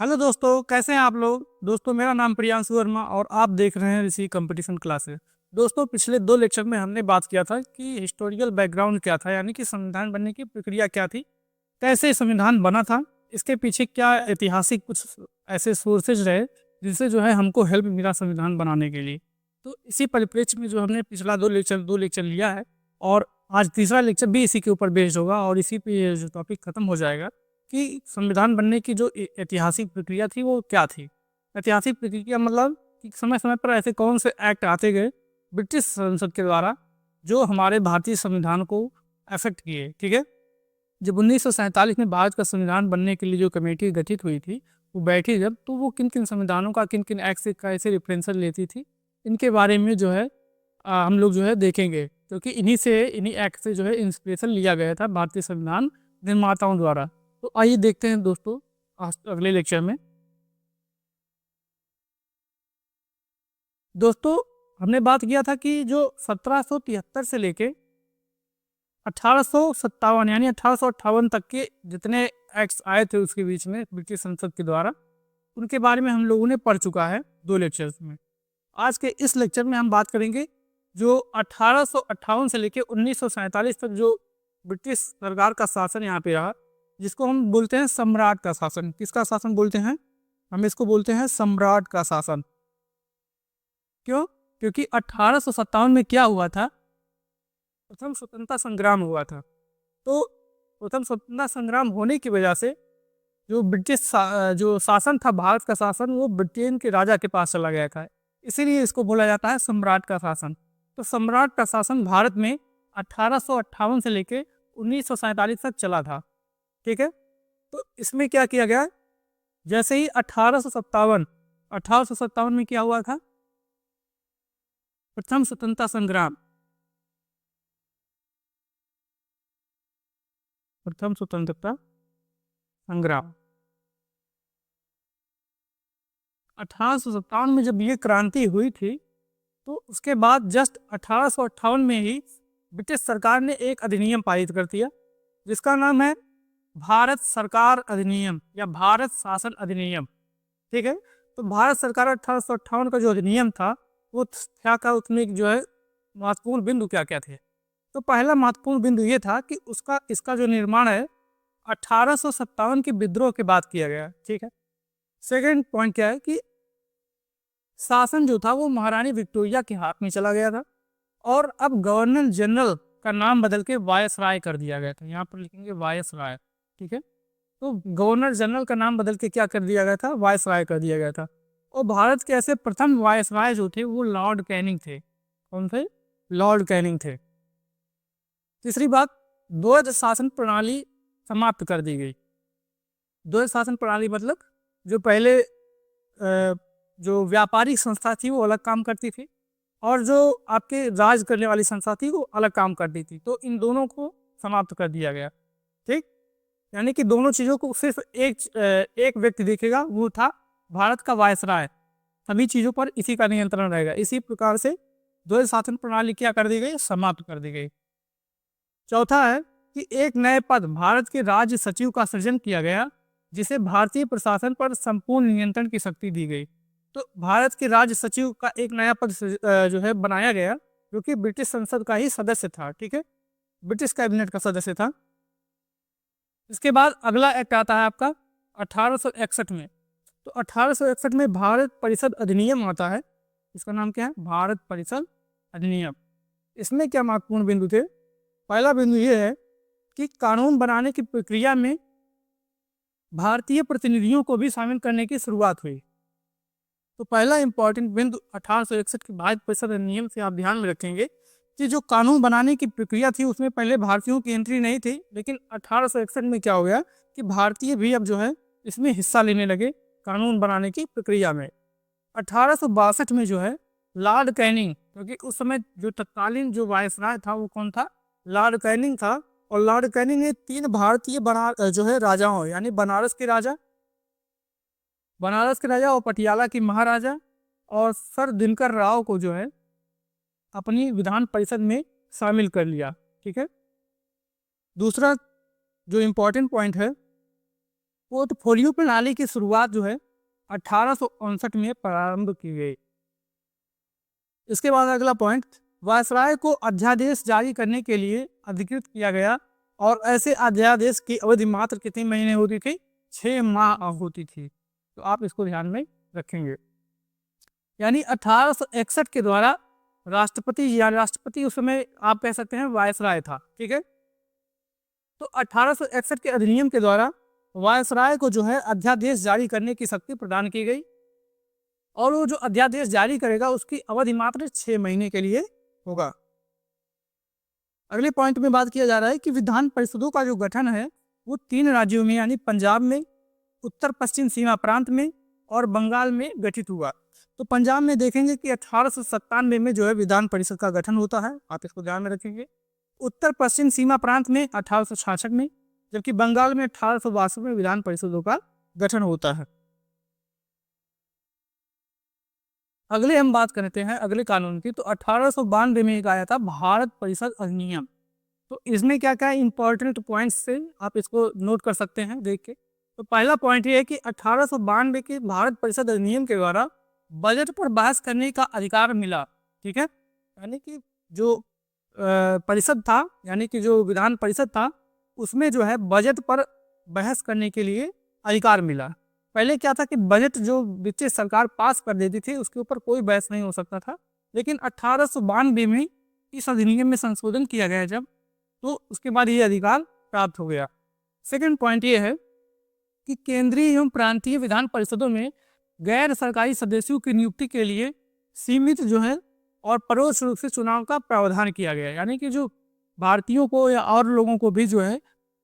Hello दोस्तों, कैसे हैं आप लोग। दोस्तों, मेरा नाम प्रियांशु वर्मा और आप देख रहे हैं ऋषि कंपटीशन क्लासेस। दोस्तों, पिछले 2 लेक्चर में हमने बात किया था कि हिस्टोरिकल बैकग्राउंड क्या था, यानी कि संविधान बनने की प्रक्रिया क्या थी, कैसे संविधान बना था, इसके पीछे क्या ऐतिहासिक कुछ ऐसे सोर्सेज रहे जिनसे जो है हमको हेल्प मिला संविधान बनाने के लिए। तो इसी परिप्रेक्ष्य में जो हमने पिछला 2 लेक्चर लिया है और आज तीसरा लेक्चर भी इसी के ऊपर बेस्ड होगा और इसी पे ये जो टॉपिक खत्म हो जाएगा कि संविधान बनने की जो ऐतिहासिक प्रक्रिया थी वो क्या थी। ऐतिहासिक प्रक्रिया मतलब कि समय समय पर ऐसे कौन से एक्ट आते गए ब्रिटिश संसद के द्वारा जो हमारे भारतीय संविधान को अफेक्ट किए। ठीक है, जब 1947 में भारत का संविधान बनने के लिए जो कमेटी गठित हुई थी वो बैठी जब, तो वो किन किन संविधानों का किन किन एक्ट से कैसे रिफरेंसल लेती थी, इनके बारे में जो है हम लोग जो है देखेंगे, क्योंकि इन्हीं एक्ट से जो है इंस्पिरेशन लिया गया था भारतीय संविधान निर्माताओं द्वारा। तो आइए देखते हैं दोस्तों आज अगले लेक्चर में। दोस्तों, हमने बात किया था कि जो 1773 से लेके 1857 यानी 1858 तक के जितने एक्ट्स आए थे उसके बीच में ब्रिटिश संसद के द्वारा, उनके बारे में हम लोगों ने पढ़ चुका है 2 लेक्चर्स में। आज के इस लेक्चर में हम बात करेंगे जो 1858 से लेके 1947 तक जो ब्रिटिश सरकार का शासन यहाँ पे रहा, जिसको हम बोलते हैं सम्राट का शासन। किसका शासन बोलते हैं? हम इसको बोलते हैं सम्राट का शासन। क्यों? क्योंकि 1857 में क्या हुआ था, प्रथम स्वतंत्रता संग्राम हुआ था। तो प्रथम स्वतंत्रता संग्राम होने की वजह से जो जो शासन था, भारत का शासन, वो ब्रिटेन के राजा के पास चला गया था। इसीलिए इसको बोला जाता है सम्राट का शासन। तो सम्राट का शासन भारत में 1858 से लेके 1947 तक चला था। ठीक है, तो इसमें क्या किया गया, जैसे ही 1857 में क्या हुआ था, प्रथम स्वतंत्रता संग्राम, प्रथम स्वतंत्रता संग्राम 1857 में जब ये क्रांति हुई थी, तो उसके बाद जस्ट 1858 में ही ब्रिटिश सरकार ने एक अधिनियम पारित कर दिया जिसका नाम है भारत सरकार अधिनियम या भारत शासन अधिनियम। ठीक है, तो भारत सरकार 1858 का जो अधिनियम था वो क्या उसमें जो है महत्वपूर्ण बिंदु क्या क्या थे। तो पहला महत्वपूर्ण बिंदु ये था कि इसका जो निर्माण है 1857 के विद्रोह के बाद किया गया। ठीक है, सेकेंड पॉइंट क्या है कि शासन जो था वो महारानी विक्टोरिया के हाथ में चला गया था और अब गवर्नर जनरल का नाम बदल के वायसराय कर दिया गया था। यहाँ पर लिखेंगे वायसराय। ठीक है, तो गवर्नर जनरल का नाम बदल के क्या कर दिया गया था, वायसराय कर दिया गया था। और भारत के ऐसे प्रथम वायसराय जो थे वो लॉर्ड कैनिंग थे। कौन थे? लॉर्ड कैनिंग थे। तीसरी बात, द्वैध शासन प्रणाली समाप्त कर दी गई। द्वैध शासन प्रणाली मतलब जो पहले जो व्यापारिक संस्था थी वो अलग काम करती थी और जो आपके राज करने वाली संस्था थी वो अलग काम करती थी, तो इन दोनों को समाप्त कर दिया गया। ठीक, यानी कि दोनों चीज़ों को सिर्फ एक व्यक्ति देखेगा, वो था भारत का वायसराय। सभी चीज़ों पर इसी का नियंत्रण रहेगा। इसी प्रकार से द्वैध शासन प्रणाली क्या कर दी गई, समाप्त कर दी गई। चौथा है कि एक नए पद भारत के राज्य सचिव का सृजन किया गया जिसे भारतीय प्रशासन पर संपूर्ण नियंत्रण की शक्ति दी गई। तो भारत के राज्य सचिव का एक नया पद जो है बनाया गया जो कि ब्रिटिश संसद का ही सदस्य था। ठीक है, ब्रिटिश कैबिनेट का सदस्य था। इसके बाद अगला एक्ट आता है आपका 1861 में। तो 1861 में भारत परिषद अधिनियम आता है। इसका नाम क्या है? भारत परिषद अधिनियम। इसमें क्या महत्वपूर्ण बिंदु थे? पहला बिंदु ये है कि कानून बनाने की प्रक्रिया में भारतीय प्रतिनिधियों को भी शामिल करने की शुरुआत हुई। तो पहला इंपॉर्टेंट बिंदु 1861 के भारत परिषद अधिनियम से आप ध्यान में रखेंगे कि जो कानून बनाने की प्रक्रिया थी उसमें पहले भारतीयों की एंट्री नहीं थी, लेकिन 1861 में क्या हो गया कि भारतीय भी अब जो है इसमें हिस्सा लेने लगे कानून बनाने की प्रक्रिया में। 1862 में जो है लॉर्ड कैनिंग, क्योंकि उस समय जो तत्कालीन जो वायसराय था वो कौन था? लॉर्ड कैनिंग था। और लॉर्ड कैनिंग ने 3 भारतीय जो है राजाओं, यानी बनारस के राजा और पटियाला की महाराजा और सर दिनकर राव को जो है अपनी विधान परिषद में शामिल कर लिया। ठीक है, दूसरा जो इम्पोर्टेंट पॉइंट है पोर्टफोलियो प्रणाली की शुरुआत जो है 1859 में प्रारंभ की गई। इसके बाद अगला पॉइंट, वायसराय को अध्यादेश जारी करने के लिए अधिकृत किया गया और ऐसे अध्यादेश की अवधि मात्र कितने महीने होती थी? 6 माह होती थी। तो आप इसको ध्यान में रखेंगे। यानी 1861 के द्वारा राष्ट्रपति उस समय आप कह सकते हैं वायसराय था, ठीक है। तो 1861 के अधिनियम के द्वारा वायसराय को जो है अध्यादेश जारी करने की शक्ति प्रदान की गई और वो जो अध्यादेश जारी करेगा उसकी अवधि मात्र 6 महीने के लिए होगा। अगले पॉइंट में बात किया जा रहा है कि विधान परिषदों का जो गठन है वो 3 राज्यों में यानी पंजाब में, उत्तर पश्चिम सीमा प्रांत में और बंगाल में गठित हुआ। तो पंजाब में देखेंगे कि 1897 में जो है विधान परिषद का गठन होता है, आप इसको ध्यान में रखेंगे। उत्तर पश्चिम सीमा प्रांत में 1866 में, जबकि बंगाल में 1862 में विधान परिषदों का गठन होता है। अगले हम बात करते हैं अगले कानून की। तो 1892 में एक आया था भारत परिषद अधिनियम। तो इसमें क्या क्या इंपॉर्टेंट पॉइंट्स से आप इसको नोट कर सकते हैं देख के। तो पहला पॉइंट ये है कि 1892 के भारत परिषद अधिनियम के द्वारा बजट पर बहस करने का अधिकार मिला, ठीक है। यानी कि जो परिषद था, यानी कि जो विधान परिषद था, उसमें जो है बजट पर बहस करने के लिए अधिकार मिला। पहले क्या था कि बजट जो ब्रिटिश सरकार पास कर देती थी उसके ऊपर कोई बहस नहीं हो सकता था, लेकिन 1892 में इस अधिनियम में संशोधन किया गया जब, तो उसके बाद ये अधिकार प्राप्त हो गया। सेकंड पॉइंट ये है कि केंद्रीय एवं प्रांतीय विधान परिषदों में गैर सरकारी सदस्यों की नियुक्ति के लिए सीमित जो है और परोक्ष रूप से चुनाव का प्रावधान किया गया। यानी कि जो भारतीयों को या और लोगों को भी जो है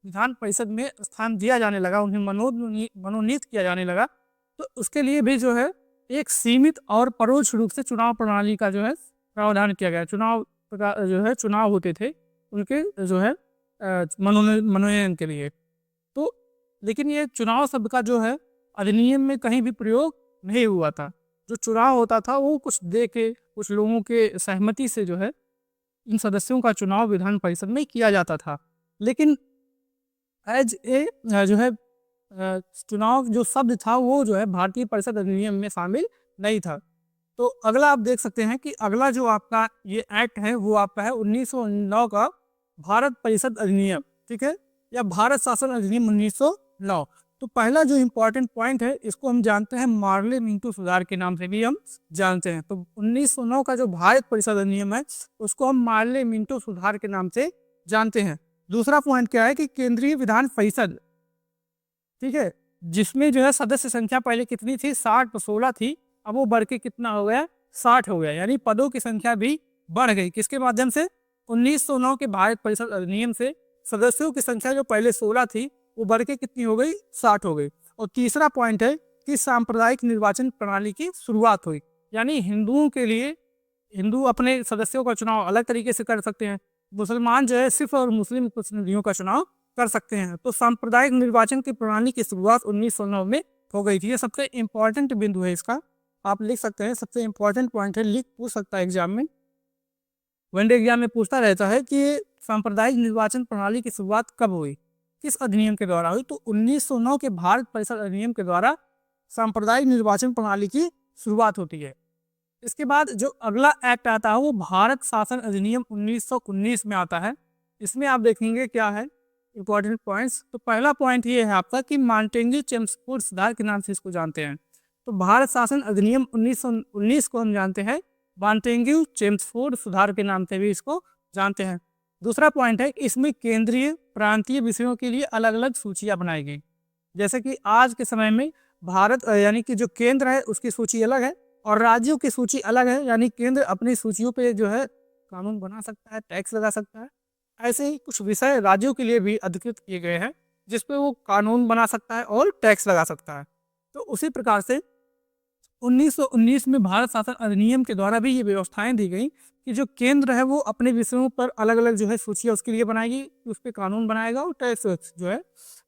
विधान परिषद में स्थान दिया जाने लगा, उन्हें मनोनीत किया जाने लगा, तो उसके लिए भी जो है एक सीमित और परोक्ष रूप से चुनाव प्रणाली का जो है प्रावधान किया गया। चुनाव होते थे उनके जो है मनोनयन के लिए। तो लेकिन ये चुनाव शब्द का जो है अधिनियम में कहीं भी प्रयोग नहीं हुआ था। जो चुनाव होता था वो कुछ दे के, कुछ लोगों के सहमति से जो है इन सदस्यों का चुनाव विधान परिषद में किया जाता था। लेकिन एज ए जो है चुनाव जो शब्द था वो जो है भारतीय परिषद अधिनियम में शामिल नहीं था। तो अगला आप देख सकते हैं कि अगला जो आपका ये एक्ट है वो आपका है 1909 का भारत परिषद अधिनियम, ठीक है, या भारत शासन अधिनियम 1909। तो पहला जो इम्पोर्टेंट पॉइंट है इसको हम जानते हैं मार्ले मिंटो सुधार के नाम से भी हम जानते हैं। तो 1909 का जो भारत परिषद अधिनियम है उसको हम मार्ले मिंटो सुधार के नाम से जानते हैं। दूसरा पॉइंट क्या है कि केंद्रीय विधान परिषद, ठीक है, जिसमें जो है सदस्य संख्या पहले कितनी थी? 60 तो 16 थी, अब वो बढ़ के कितना हो गया? 60 हो गया। यानी पदों की संख्या भी बढ़ गई। किसके माध्यम से? 1909 के भारत परिषद अधिनियम से सदस्यों की संख्या जो पहले 16 थी वो बढ़ के कितनी हो गई? 60 हो गई। और तीसरा पॉइंट है कि सांप्रदायिक निर्वाचन प्रणाली की शुरुआत हुई। यानी हिंदुओं के लिए हिंदू अपने सदस्यों का चुनाव अलग तरीके से कर सकते हैं, मुसलमान जो है सिर्फ और मुस्लिम प्रतिनिधियों का चुनाव कर सकते हैं। तो सांप्रदायिक निर्वाचन की प्रणाली की शुरुआत 1909 में हो गई थी। ये सबसे इम्पोर्टेंट बिंदु है, इसका आप लिख सकते हैं, सबसे इम्पोर्टेंट पॉइंट है, लिख पूछ सकता है एग्जाम में, वनडे एग्जाम में पूछता रहता है कि सांप्रदायिक निर्वाचन प्रणाली की शुरुआत कब हुई, किस अधिनियम के द्वारा हुई? तो 1909 के भारत परिषद अधिनियम के द्वारा सांप्रदायिक निर्वाचन प्रणाली की शुरुआत होती है। इसके बाद जो अगला एक्ट आता है वो भारत शासन अधिनियम 1919 में आता है। इसमें आप देखेंगे क्या है इंपॉर्टेंट पॉइंट्स। तो पहला पॉइंट ये है आपका कि मॉन्टेग्यू चेम्सफोर्ड सुधार के नाम से इसको जानते हैं। तो भारत शासन अधिनियम 1919 को हम जानते हैं मॉन्टेग्यू चेम्सफोर्ड सुधार के नाम से भी इसको जानते हैं। दूसरा पॉइंट है इसमें केंद्रीय प्रांतीय विषयों के लिए अलग अलग सूचियाँ बनाई गई। जैसे कि आज के समय में भारत यानी कि जो केंद्र है उसकी सूची अलग है और राज्यों की सूची अलग है। यानी केंद्र अपनी सूचियों पे जो है कानून बना सकता है, टैक्स लगा सकता है। ऐसे ही कुछ विषय राज्यों के लिए भी अधिकृत किए गए हैं जिसपे वो कानून बना सकता है और टैक्स लगा सकता है। तो उसी प्रकार से 1919 में भारत शासन अधिनियम के द्वारा भी ये व्यवस्थाएं दी गई कि जो केंद्र है वो अपने विषयों पर अलग अलग जो है सूचियाँ उसके लिए बनाएगी, उस पर कानून बनाएगा और टैक्स जो है,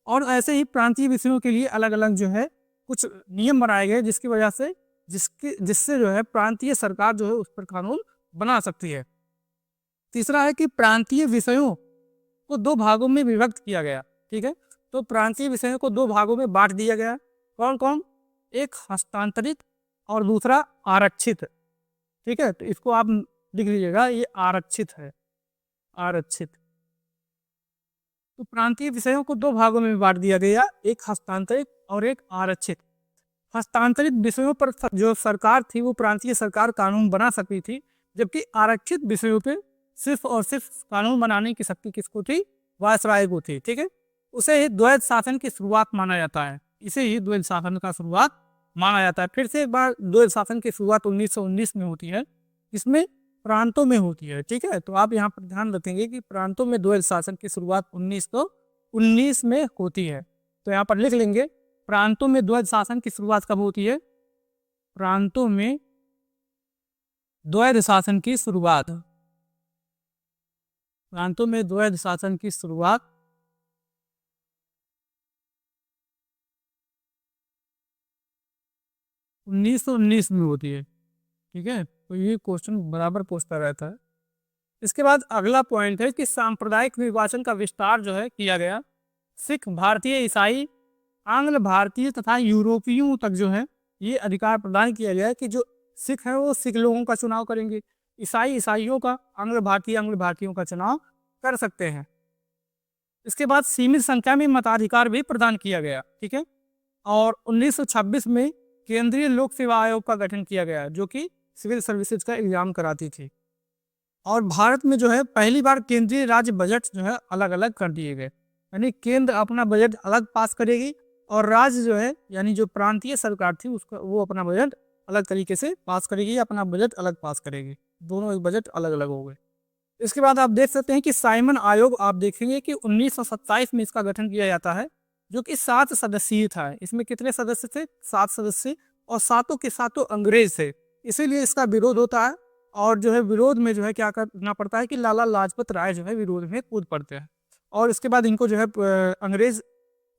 और ऐसे ही प्रांतीय विषयों के लिए अलग अलग जो है कुछ नियम बनाए गए जिसकी वजह से जिससे जो है प्रांतीय सरकार जो है उस पर कानून बना सकती है। तीसरा है कि प्रांतीय विषयों को 2 भागों में विभक्त किया गया, ठीक है। तो प्रांतीय विषयों को दो भागों में बांट दिया गया। कौन कौन? एक हस्तांतरित और दूसरा आरक्षित। ठीक है, तो इसको आप लिख लीजिएगा, ये आरक्षित है, आरक्षित। तो प्रांतीय विषयों को दो भागों में बांट दिया गया, एक हस्तांतरित और एक आरक्षित। हस्तांतरित विषयों पर जो सरकार थी वो प्रांतीय सरकार कानून बना सकती थी, जबकि आरक्षित विषयों पे सिर्फ और सिर्फ कानून बनाने की शक्ति किसको थी? वायसराय को थी। ठीक है, उसे ही द्वैध शासन की शुरुआत माना जाता है, इसे ही द्वैध शासन का शुरुआत माना जाता है। फिर से एक बार द्वैध शासन की शुरुआत 1919 में होती है, इसमें प्रांतों में होती है। ठीक है, तो आप यहाँ पर ध्यान रखेंगे कि प्रांतों में द्वैध शासन की शुरुआत 1919 में होती है। तो यहाँ पर लिख लेंगे, प्रांतों में द्वैध शासन की शुरुआत कब होती है? प्रांतों में द्वैध शासन की शुरुआत, प्रांतों में द्वैध शासन की शुरुआत 1919 में होती है। ठीक है, तो ये क्वेश्चन बराबर पूछता रहता है। इसके बाद अगला पॉइंट है कि सांप्रदायिक निर्वाचन का विस्तार जो है किया गया। सिख, भारतीय, ईसाई, आंग्ल भारतीय तथा यूरोपियों तक जो है ये अधिकार प्रदान किया गया कि जो सिख है वो सिख लोगों का चुनाव करेंगे, ईसाई ईसाइयों का, आंग्ल भारतीयों का चुनाव कर सकते हैं। इसके बाद सीमित संख्या में मताधिकार भी प्रदान किया गया। ठीक है, और 1926 में केंद्रीय लोक सेवा आयोग का गठन किया गया, जो कि सिविल सर्विसेज का एग्जाम कराती थी। और भारत में जो है पहली बार केंद्रीय राज्य बजट जो है अलग अलग कर दिए गए, यानी केंद्र अपना बजट अलग पास करेगी और राज्य जो है यानी जो प्रांतीय सरकार थी उसका वो अपना बजट अलग तरीके से पास करेगी, अपना बजट अलग पास करेगी। दोनों बजट अलग अलग हो गए। इसके बाद आप देख सकते हैं कि साइमन आयोग, आप देखेंगे कि 1927 में इसका गठन किया जाता है, जो कि 7 सदस्यीय था। इसमें कितने सदस्य थे? 7 सदस्य, और सातों के सातों अंग्रेज थे, इसीलिए इसका विरोध होता है। और जो है विरोध में जो है क्या करना पड़ता है कि लाला लाजपत राय जो है विरोध में कूद पड़ते हैं, और इसके बाद इनको जो है अंग्रेज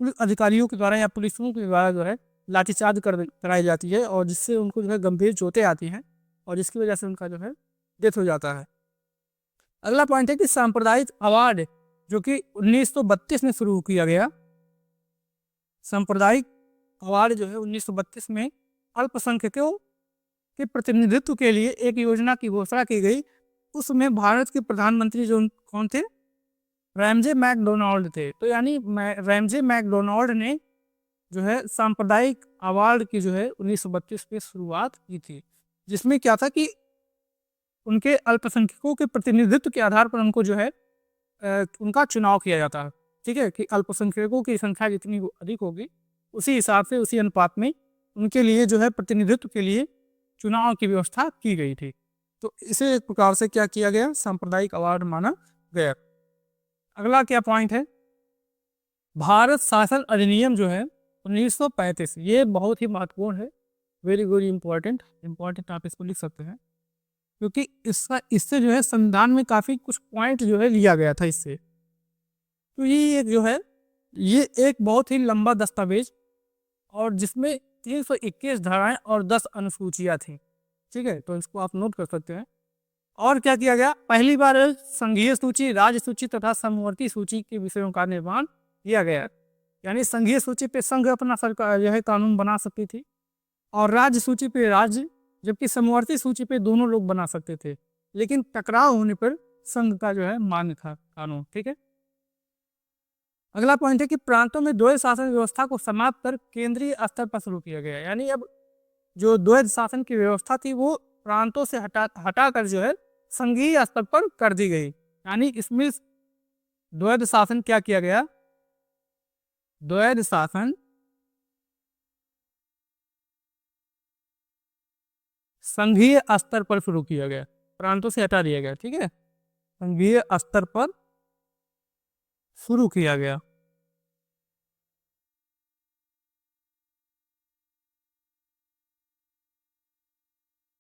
पुलिस अधिकारियों के द्वारा या पुलिसों के द्वारा जो है लाठीचार्ज कराई जाती है, और जिससे उनको जो है गंभीर चोटें आती हैं, और जिसकी वजह से उनका जो है डेथ हो जाता है। अगला पॉइंट है कि सांप्रदायिक अवार्ड, जो कि 1932 में शुरू किया गया। सांप्रदायिक अवार्ड जो है 1932 में अल्पसंख्यकों के प्रतिनिधित्व के लिए एक योजना की घोषणा की गई। उसमें भारत के प्रधानमंत्री जो कौन थे? रैमजे मैकडोनाल्ड थे। तो यानी रैमजे मैकडोनाल्ड ने जो है सांप्रदायिक अवार्ड की जो है 1932 में शुरुआत की थी, जिसमें क्या था कि उनके अल्पसंख्यकों के प्रतिनिधित्व के आधार पर उनको जो है उनका चुनाव किया जाता है। ठीक है, कि अल्पसंख्यकों की संख्या जितनी अधिक होगी उसी हिसाब से, उसी अनुपात में उनके लिए जो है प्रतिनिधित्व के लिए चुनाव की व्यवस्था की गई थी। तो इसे एक प्रकार से क्या किया गया? सांप्रदायिक अवार्ड माना गया। अगला क्या पॉइंट है? भारत शासन अधिनियम जो है 1935, ये बहुत ही महत्वपूर्ण है, वेरी वेरी इंपॉर्टेंट आप इसको लिख सकते हैं, क्योंकि इससे जो है संविधान में काफ़ी कुछ पॉइंट जो है लिया गया था इससे। तो ये जो है ये एक बहुत ही लंबा दस्तावेज, और जिसमें 321 धाराएं और 10 अनुसूचियां थी। ठीक है, तो इसको आप नोट कर सकते हैं। और क्या किया गया? पहली बार संघीय सूची, राज्य सूची तथा समवर्ती सूची के विषयों का निर्माण किया गया। यानी संघीय सूची पे संघ अपना सरकार जो है कानून बना सकती थी, और राज्य सूची पे राज्य, जबकि समवर्ती सूची पे दोनों लोग बना सकते थे, लेकिन टकराव होने पर संघ का जो है मान्य था कानून। ठीक है, अगला पॉइंट है कि प्रांतों में द्वैध शासन व्यवस्था को समाप्त कर केंद्रीय स्तर पर शुरू किया गया। यानी अब जो द्वैध शासन की व्यवस्था थी वो प्रांतों से हटाकर जो है संघीय स्तर पर कर दी गई। यानी इसमें द्वैध शासन क्या किया गया? द्वैध शासन संघीय स्तर पर शुरू किया गया, प्रांतों से हटा दिया गया। ठीक है, संघीय स्तर पर शुरू किया गया।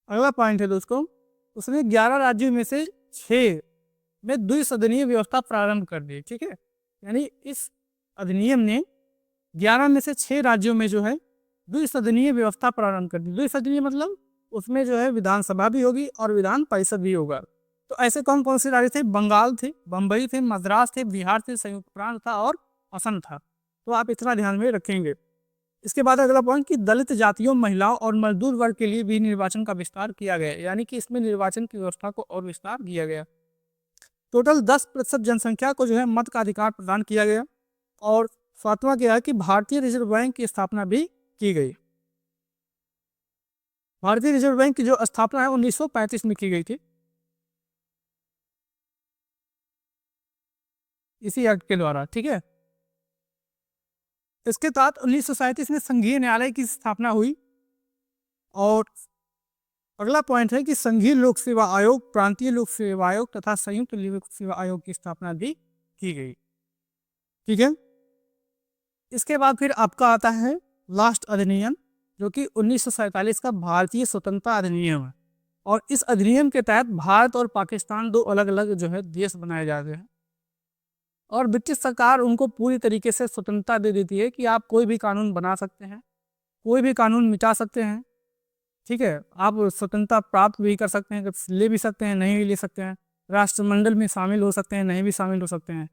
अगला पॉइंट है दोस्तों, उसने 11 राज्यों में से 6 में द्विसदनीय व्यवस्था प्रारंभ कर दी। ठीक है, यानी इस अधिनियम ने 11 में से 6 राज्यों में जो है द्विसदनीय व्यवस्था प्रारंभ कर दी। द्विसदनीय मतलब उसमें जो है विधानसभा भी होगी और विधान परिषद भी होगा। तो ऐसे कौन से राज्य थे? बंगाल थे, बम्बई थे, मद्रास थे, बिहार थे, संयुक्त प्रांत था और असम था। तो आप इतना ध्यान में रखेंगे। इसके बाद अगला पॉइंट कि दलित जातियों, महिलाओं और मजदूर वर्ग के लिए भी निर्वाचन का विस्तार किया गया, यानी कि इसमें निर्वाचन की व्यवस्था को और विस्तार किया गया। टोटल 10% जनसंख्या को जो है मत का अधिकार प्रदान किया गया। और सातवां क्या है कि भारतीय रिजर्व बैंक की स्थापना भी की गई। भारतीय रिजर्व बैंक की जो स्थापना है 1935 में की गई थी, इसी एक्ट के द्वारा, ठीक है। इसके तहत 1937 में संघीय न्यायालय की स्थापना हुई। और अगला पॉइंट है कि संघीय लोक सेवा आयोग, प्रांतीय लोक सेवा आयोग तथा संयुक्त लोक सेवा आयोग की स्थापना भी की गई, ठीक है। इसके बाद फिर आपका आता है लास्ट अधिनियम, जो कि 1947 का भारतीय स्वतंत्रता अधिनियम है। और इस अधिनियम के तहत भारत और पाकिस्तान दो अलग अलग जो है देश बनाए जाते हैं। और ब्रिटिश सरकार उनको पूरी तरीके से स्वतंत्रता दे देती है कि आप कोई भी कानून बना सकते हैं, कोई भी कानून मिटा सकते हैं, ठीक है। आप स्वतंत्रता प्राप्त भी कर सकते हैं, ले भी सकते हैं, नहीं भी ले सकते हैं, राष्ट्रमंडल में शामिल हो सकते हैं, नहीं भी शामिल हो सकते हैं।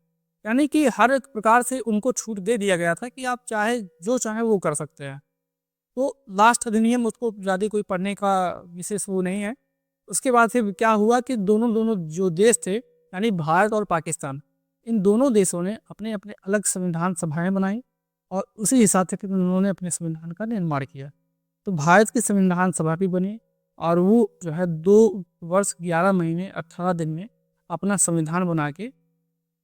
यानी कि हर एक प्रकार से उनको छूट दे दिया गया था कि आप चाहे जो चाहे वो कर सकते हैं। तो लास्ट अधिनियम, उसको ज़्यादा कोई पढ़ने का विशेष वो नहीं है। उसके बाद फिर क्या हुआ कि दोनों जो देश थे, यानी भारत और पाकिस्तान, इन दोनों देशों ने अपने अपने अलग संविधान सभाएं बनाई और उसी हिसाब से फिर उन्होंने अपने संविधान का निर्माण किया। तो भारत की संविधान सभा भी बनी और वो जो है 2 वर्ष 11 महीने 18 दिन में अपना संविधान बना के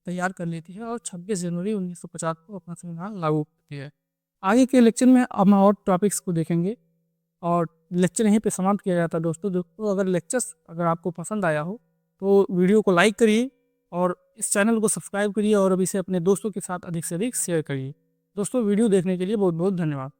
तैयार कर लेती है और 26 जनवरी 1950 को अपना संविधान लागू करती है। आगे के लेक्चर में हम और टॉपिक्स को देखेंगे और लेक्चर यहीं पे समाप्त किया जाता है। दोस्तों अगर आपको पसंद आया हो तो वीडियो को लाइक करिए और इस चैनल को सब्सक्राइब करिए और अब इसे अपने दोस्तों के साथ अधिक से अधिक शेयर करिए। दोस्तों, वीडियो देखने के लिए बहुत बहुत धन्यवाद।